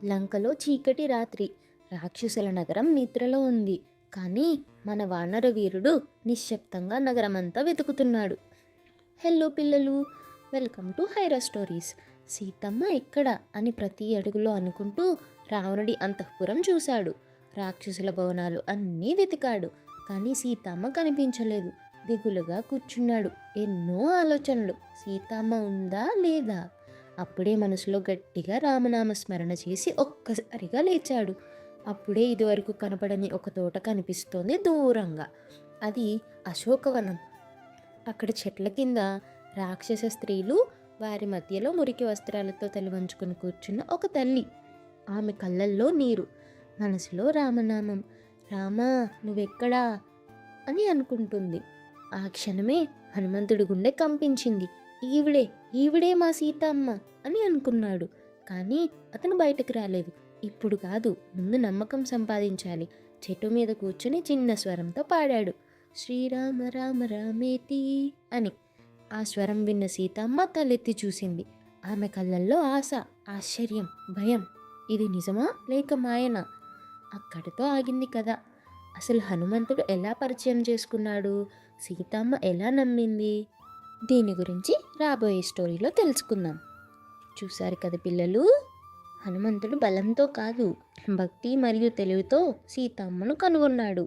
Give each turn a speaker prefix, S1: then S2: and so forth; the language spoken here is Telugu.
S1: లంకలో చీకటి రాత్రి. రాక్షసుల నగరం నిద్రలో ఉంది. కానీ మన వానర వీరుడు నిశ్శబ్దంగా నగరమంతా వెతుకుతున్నాడు. హలో పిల్లలు, వెల్కమ్ టు హైరా స్టోరీస్. సీతమ్మ ఎక్కడ అని ప్రతి అడుగులో అనుకుంటూ రావణుడి అంతఃపురం చూశాడు. రాక్షసుల భవనాలు అన్నీ వెతికాడు. కానీ సీతమ్మ కనిపించలేదు. దిగులుగా కూర్చున్నాడు. ఎన్నో ఆలోచనలు. సీతమ్మ ఉందా లేదా? అప్పుడే మనసులో గట్టిగా రామనామ స్మరణ చేసి ఒక్కసారిగా లేచాడు. అప్పుడే ఇదివరకు కనపడని ఒక తోట కనిపిస్తోంది దూరంగా. అది అశోకవనం. అక్కడ చెట్ల కింద రాక్షస స్త్రీలు, వారి మధ్యలో మురికి వస్త్రాలతో తలవంచుకొని కూర్చున్న ఒక తల్లి. ఆమె కళ్ళల్లో నీరు, మనసులో రామనామం. రామా, నువ్వెక్కడా అని అనుకుంటుంది. ఆ క్షణమే హనుమంతుడి గుండె కంపించింది. ఈవిడే మా సీతమ్మ అని అనుకున్నాడు. కానీ అతను బయటకు రాలేదు. ఇప్పుడు కాదు, ముందు నమ్మకం సంపాదించాలి. చెట్టు మీద కూర్చుని చిన్న స్వరంతో పాడాడు, శ్రీరామ రామ రామేతి అని. ఆ స్వరం విన్న సీతమ్మ తలెత్తి చూసింది. ఆమె కళ్ళల్లో ఆశ, ఆశ్చర్యం, భయం. ఇది నిజమా లేక మాయనా? అక్కడితో ఆగింది కదా. అసలు హనుమంతుడు ఎలా పరిచయం చేసుకున్నాడు? సీతమ్మ ఎలా నమ్మింది? దీని గురించి రాబోయే స్టోరీలో తెలుసుకుందాం. చూశారు కదా పిల్లలు, హనుమంతుడు బలంతో కాదు, భక్తి మరియు తెలివితో సీతమ్మను కనుగొన్నాడు.